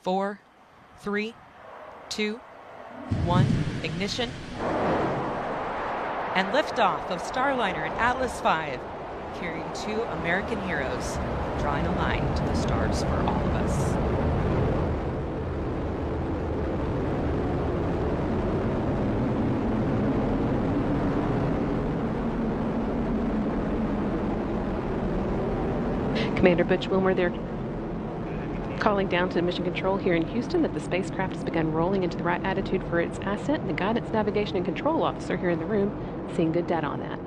4, 3, 2, 1, ignition. And liftoff of Starliner and Atlas V, carrying 2 American heroes, drawing a line to the stars for all of us. Commander Butch Wilmer, they're calling down to Mission Control here in Houston that the spacecraft has begun rolling into the right attitude for its ascent. The Guidance, Navigation, and Control Officer here in the room seeing good data on that.